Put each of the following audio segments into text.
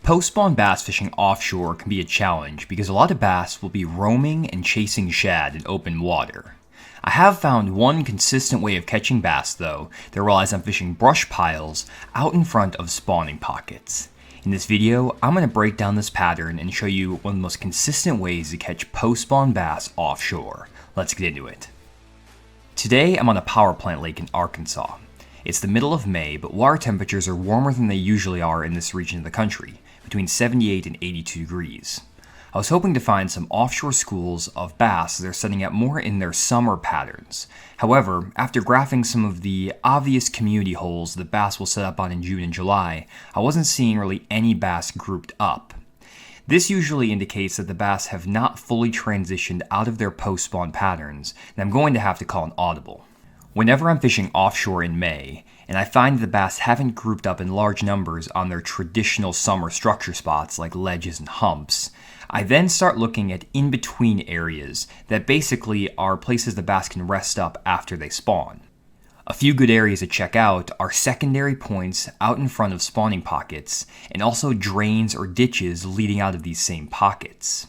Post-spawn bass fishing offshore can be a challenge because a lot of bass will be roaming and chasing shad in open water. I have found one consistent way of catching bass though that relies on fishing brush piles out in front of spawning pockets. In this video, I'm going to break down this pattern and show you one of the most consistent ways to catch post-spawn bass offshore. Let's get into it. Today I'm on a power plant lake in Arkansas. It's the middle of May, but water temperatures are warmer than they usually are in this region of the country, between 78 and 82 degrees. I was hoping to find some offshore schools of bass that are setting up more in their summer patterns. However, after graphing some of the obvious community holes that bass will set up on in June and July, I wasn't seeing really any bass grouped up. This usually indicates that the bass have not fully transitioned out of their post-spawn patterns, and I'm going to have to call an audible. Whenever I'm fishing offshore in May, and I find the bass haven't grouped up in large numbers on their traditional summer structure spots like ledges and humps, I then start looking at in-between areas that basically are places the bass can rest up after they spawn. A few good areas to check out are secondary points out in front of spawning pockets, and also drains or ditches leading out of these same pockets.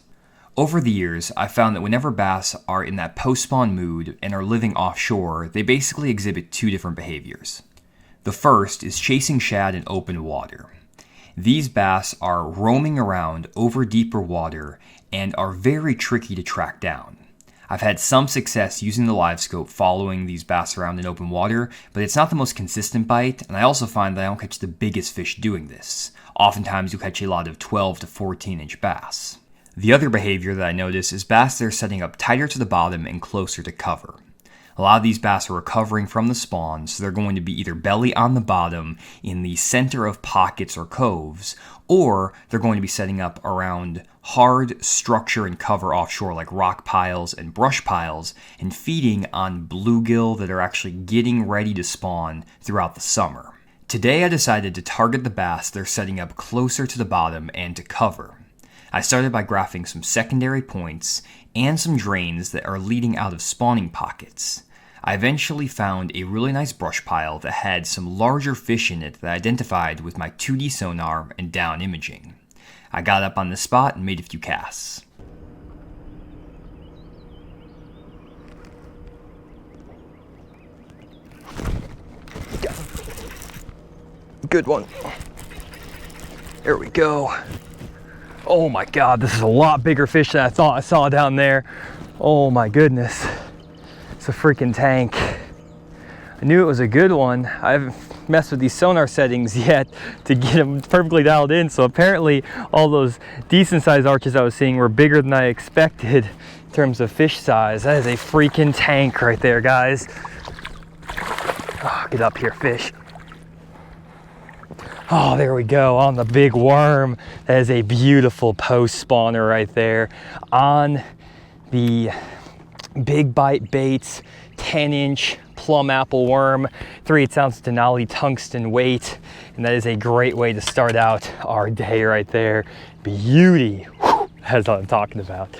Over the years, I've found that whenever bass are in that post-spawn mood and are living offshore, they basically exhibit two different behaviors. The first is chasing shad in open water. These bass are roaming around over deeper water and are very tricky to track down. I've had some success using the live scope following these bass around in open water, but it's not the most consistent bite, and I also find that I don't catch the biggest fish doing this. Oftentimes you'll catch a lot of 12 to 14 inch bass. The other behavior that I notice is bass that are setting up tighter to the bottom and closer to cover. A lot of these bass are recovering from the spawn, so they're going to be either belly on the bottom in the center of pockets or coves, or they're going to be setting up around hard structure and cover offshore like rock piles and brush piles and feeding on bluegill that are actually getting ready to spawn throughout the summer. Today I decided to target the bass that are setting up closer to the bottom and to cover. I started by graphing some secondary points and some drains that are leading out of spawning pockets. I eventually found a really nice brush pile that had some larger fish in it that I identified with my 2D sonar and down imaging. I got up on the spot and made a few casts. Good one. There we go. Oh my god, this is a lot bigger fish than I thought I saw down there. Oh my goodness. It's a freaking tank. I knew it was a good one. I haven't messed with these sonar settings yet to get them perfectly dialed in, so apparently all those decent sized arches I was seeing were bigger than I expected in terms of fish size. That is a freaking tank right there, guys. Oh, get up here, fish. Oh, there we go, on the big worm. That is a beautiful post spawner right there on the Big Bite Baits 10-inch plum apple worm, 3/8 ounce Denali tungsten weight, and that is a great way to start out our day right there. Beauty. Whew, that's what I'm talking about.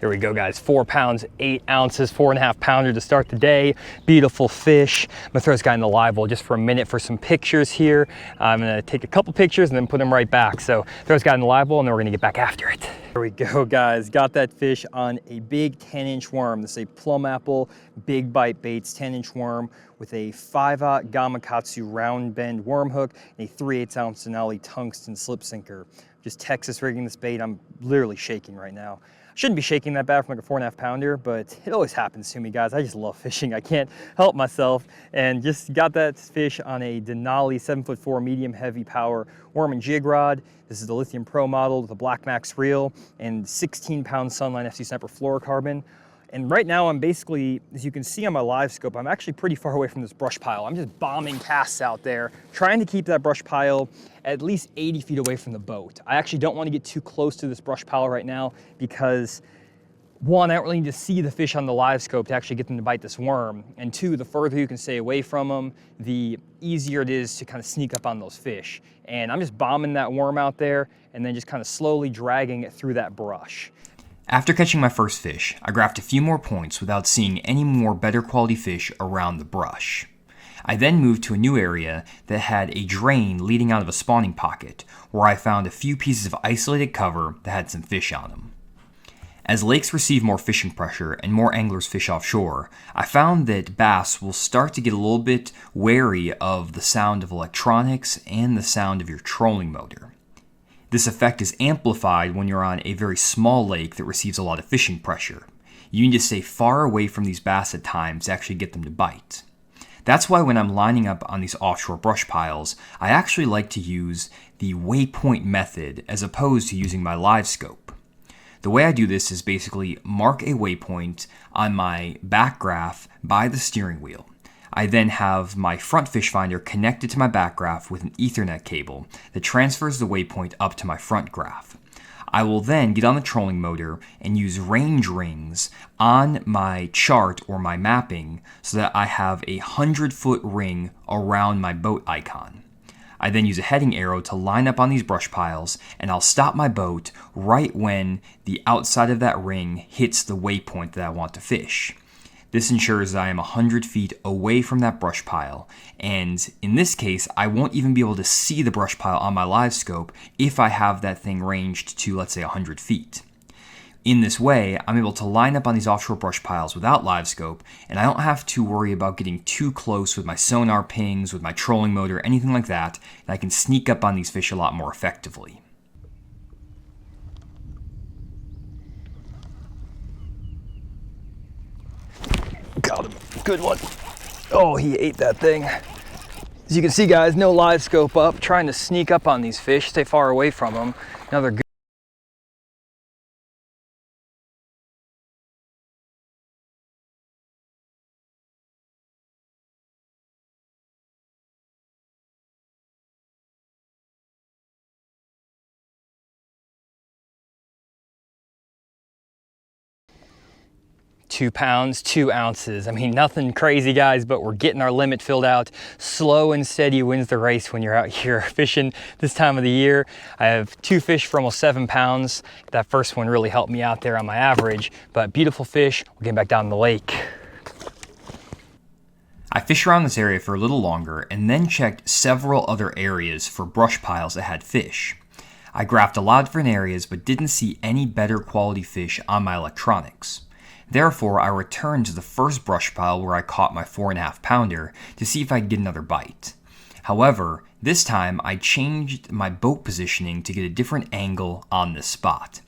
There we go, guys. 4 pounds, 8 ounces, 4.5 pounder to start the day. Beautiful fish. I'm gonna throw this guy in the live well just for a minute for some pictures here. I'm gonna take a couple pictures and then put them right back. So throw this guy in the live well and then we're gonna get back after it. There we go, guys. Got that fish on a big 10-inch worm. This is a plum apple Big Bite Baits 10-inch worm with a 5/0 Gamakatsu round bend worm hook and a 3/8 ounce Denali tungsten slip sinker. Just Texas rigging this bait. I'm literally shaking right now. Shouldn't be shaking that bad from like a 4.5 pounder, but it always happens to me, guys. I just love fishing. I can't help myself. And just got that fish on a Denali 7'4" medium heavy power worm and jig rod. This is the Lithium Pro model with a Black Max reel and 16-pound Sunline FC Sniper fluorocarbon. And right now I'm basically, as you can see on my live scope, I'm actually pretty far away from this brush pile. I'm just bombing casts out there, trying to keep that brush pile at least 80 feet away from the boat. I actually don't want to get too close to this brush pile right now because one, I don't really need to see the fish on the live scope to actually get them to bite this worm. And two, the further you can stay away from them, the easier it is to kind of sneak up on those fish. And I'm just bombing that worm out there and then just kind of slowly dragging it through that brush. After catching my first fish, I graphed a few more points without seeing any more better quality fish around the brush. I then moved to a new area that had a drain leading out of a spawning pocket, where I found a few pieces of isolated cover that had some fish on them. As lakes receive more fishing pressure and more anglers fish offshore, I found that bass will start to get a little bit wary of the sound of electronics and the sound of your trolling motor. This effect is amplified when you're on a very small lake that receives a lot of fishing pressure. You need to stay far away from these bass at times to actually get them to bite. That's why when I'm lining up on these offshore brush piles, I actually like to use the waypoint method as opposed to using my live scope. The way I do this is basically mark a waypoint on my back graph by the steering wheel. I then have my front fish finder connected to my back graph with an Ethernet cable that transfers the waypoint up to my front graph. I will then get on the trolling motor and use range rings on my chart or my mapping so that I have a 100-foot ring around my boat icon. I then use a heading arrow to line up on these brush piles, and I'll stop my boat right when the outside of that ring hits the waypoint that I want to fish. This ensures that I am 100 feet away from that brush pile, and in this case, I won't even be able to see the brush pile on my live scope if I have that thing ranged to, let's say, 100 feet. In this way, I'm able to line up on these offshore brush piles without live scope, and I don't have to worry about getting too close with my sonar pings, with my trolling motor, anything like that, and I can sneak up on these fish a lot more effectively. Got him. Good one. Oh, he ate that thing. As you can see, guys, no live scope up, trying to sneak up on these fish, stay far away from them. Another good 2 pounds, 2 ounces. I mean, nothing crazy, guys, but we're getting our limit filled out. Slow and steady wins the race when you're out here fishing this time of the year. I have 2 fish for almost 7 pounds. That first one really helped me out there on my average, but beautiful fish. We're getting back down the lake. I fished around this area for a little longer and then checked several other areas for brush piles that had fish. I graphed a lot of different areas but didn't see any better quality fish on my electronics. Therefore, I returned to the first brush pile where I caught my 4.5 pounder to see if I could get another bite. However, this time I changed my boat positioning to get a different angle on this spot.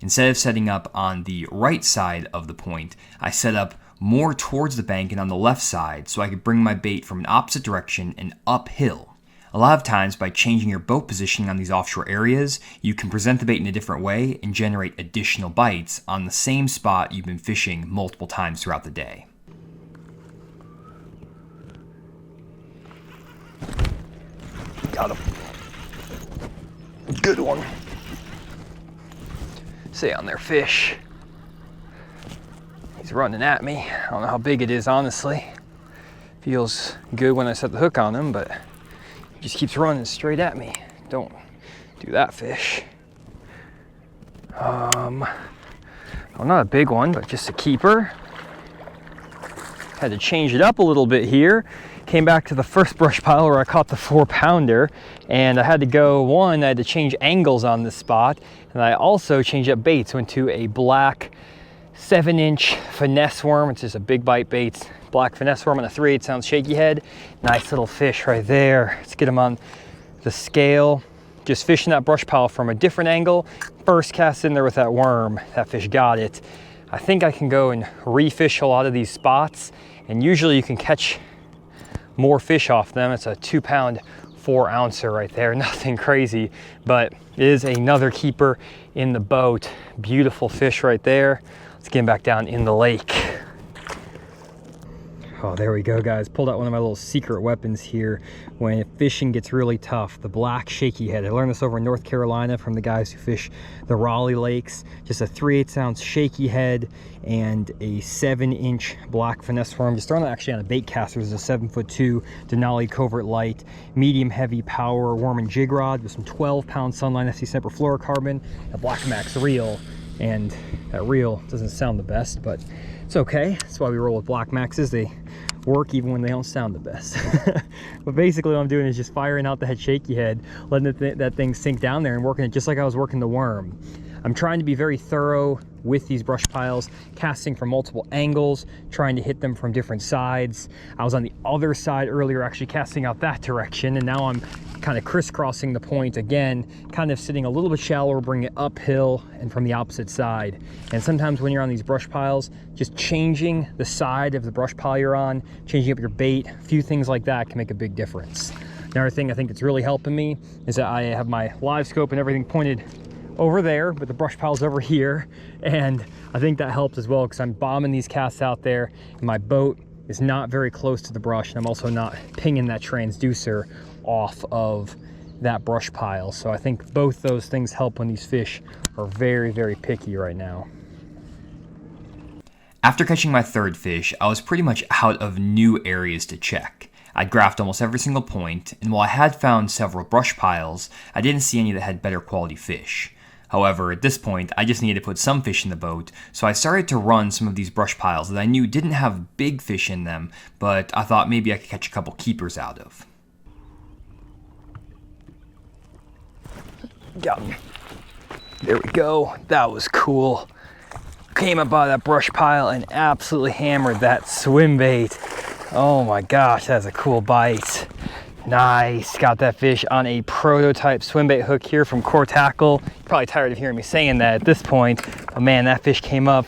Instead of setting up on the right side of the point, I set up more towards the bank and on the left side so I could bring my bait from an opposite direction and uphill. A lot of times, by changing your boat positioning on these offshore areas, you can present the bait in a different way and generate additional bites on the same spot you've been fishing multiple times throughout the day. Got him. Good one. Stay on there, fish. He's running at me. I don't know how big it is, honestly. Feels good when I set the hook on him, but he just keeps running straight at me. Don't do that, fish. Oh, not a big one, but just a keeper. Had to change it up a little bit here. Came back to the first brush pile where I caught the 4-pounder, and I had to go, I had to change angles on this spot, and I also changed up baits. Went to a black 7-inch finesse worm. It's just a big bite bait. Black finesse worm on a 3/8 ounce shaky head. Nice little fish right there. Let's get him on the scale. Just fishing that brush pile from a different angle. First cast in there with that worm, that fish got it. I think I can go and refish a lot of these spots, and usually you can catch more fish off them. It's a 2-pound 4-ouncer right there. Nothing crazy, but it is another keeper in the boat. Beautiful fish right there. Let's get him back down in the lake. Oh, there we go, guys. Pulled out one of my little secret weapons here when fishing gets really tough, the black shaky head. I learned this over in North Carolina from the guys who fish the Raleigh lakes. Just a 3/8 ounce shaky head and a 7-inch black finesse worm. Just throwing it actually on a bait caster. This is a 7'2" Denali covert light, medium heavy power worm and jig rod with some 12-pound Sunline FC Semper fluorocarbon, a Black Max reel. And that reel doesn't sound the best, but it's okay. That's why we roll with Black Maxes. They work even when they don't sound the best. But basically what I'm doing is just firing out the head shaky head, letting that thing sink down there and working it just like I was working the worm. I'm trying to be very thorough with these brush piles, casting from multiple angles, trying to hit them from different sides. I was on the other side earlier actually casting out that direction, and now I'm kind of crisscrossing the point again, kind of sitting a little bit shallower, bring it uphill and from the opposite side. And sometimes when you're on these brush piles, just changing the side of the brush pile you're on, changing up your bait, a few things like that can make a big difference. Another thing I think that's really helping me is that I have my live scope and everything pointed over there, but the brush pile's over here, and I think that helps as well because I'm bombing these casts out there and my boat is not very close to the brush, and I'm also not pinging that transducer off of that brush pile. So I think both those things help when these fish are very, very picky right now. After catching my third fish, I was pretty much out of new areas to check. I'd graphed almost every single point, and while I had found several brush piles, I didn't see any that had better quality fish. However, at this point, I just needed to put some fish in the boat, so I started to run some of these brush piles that I knew didn't have big fish in them, but I thought maybe I could catch a couple keepers out of. Got him. There we go. That was cool. Came up out of that brush pile and absolutely hammered that swim bait. Oh my gosh, that's a cool bite. Nice. Got that fish on a prototype swim bait hook here from Core Tackle. You're probably tired of hearing me saying that at this point, but man, that fish came up,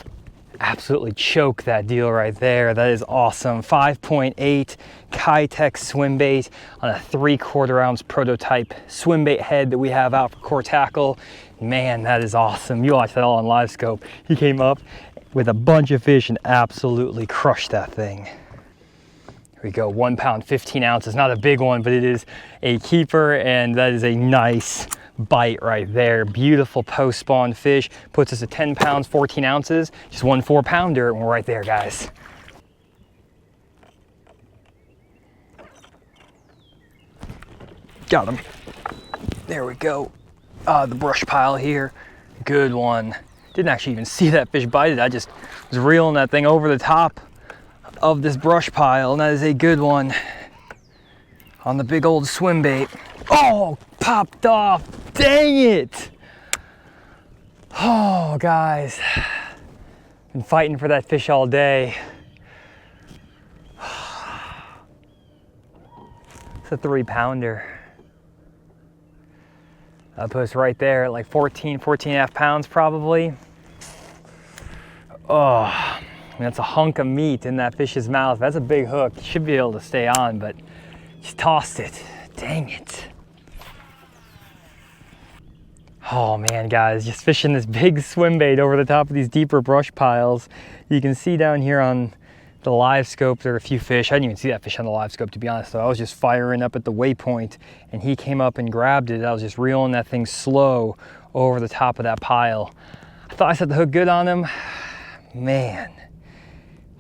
absolutely choked that deal right there. That is awesome. 5.8 Kitech swim bait on a 3/4 ounce prototype swim bait head that we have out for Core Tackle. Man, that is awesome. You watch that all on live scope. He came up with a bunch of fish and absolutely crushed that thing. Here we go, 1 pound, 15 ounces. Not a big one, but it is a keeper, and that is a nice bite right there. Beautiful post-spawn fish. Puts us at 10 pounds, 14 ounces. Just 1 4-pounder, and we're right there, guys. Got him. There we go. The brush pile here. Good one. Didn't actually even see that fish bite it. I just was reeling that thing over the top of this brush pile, and that is a good one on the big old swim bait. Oh, popped off. Dang it. Oh, guys. Been fighting for that fish all day. It's a 3-pounder. That puts us right there at like 14 and a half pounds probably. Oh, that's a hunk of meat in that fish's mouth. That's a big hook. You should be able to stay on, but just tossed it. Dang it. Oh man, guys, just fishing this big swim bait over the top of these deeper brush piles. You can see down here on the live scope, there are a few fish. I didn't even see that fish on the live scope, to be honest, though. I was just firing up at the waypoint, and he came up and grabbed it. I was just reeling that thing slow over the top of that pile. I thought I set the hook good on him. Man,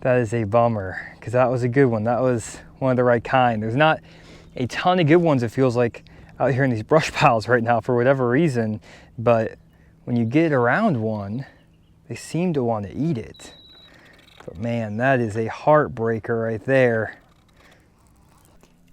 that is a bummer, because that was a good one. That was one of the right kind. There's not a ton of good ones, it feels like, out here in these brush piles right now for whatever reason, but when you get around one, they seem to want to eat it. But man, that is a heartbreaker right there.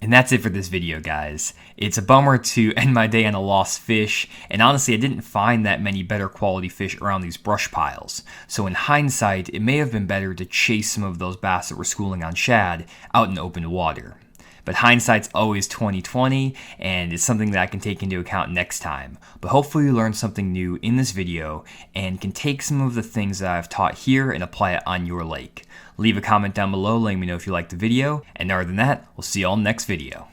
And that's it for this video, guys. It's a bummer to end my day on a lost fish, and honestly I didn't find that many better quality fish around these brush piles. So in hindsight, it may have been better to chase some of those bass that were schooling on shad out in open water. But hindsight's always 20/20, and it's something that I can take into account next time. But hopefully you learned something new in this video and can take some of the things that I've taught here and apply it on your lake. Leave a comment down below letting me know if you liked the video, and other than that, we'll see you all in the next video.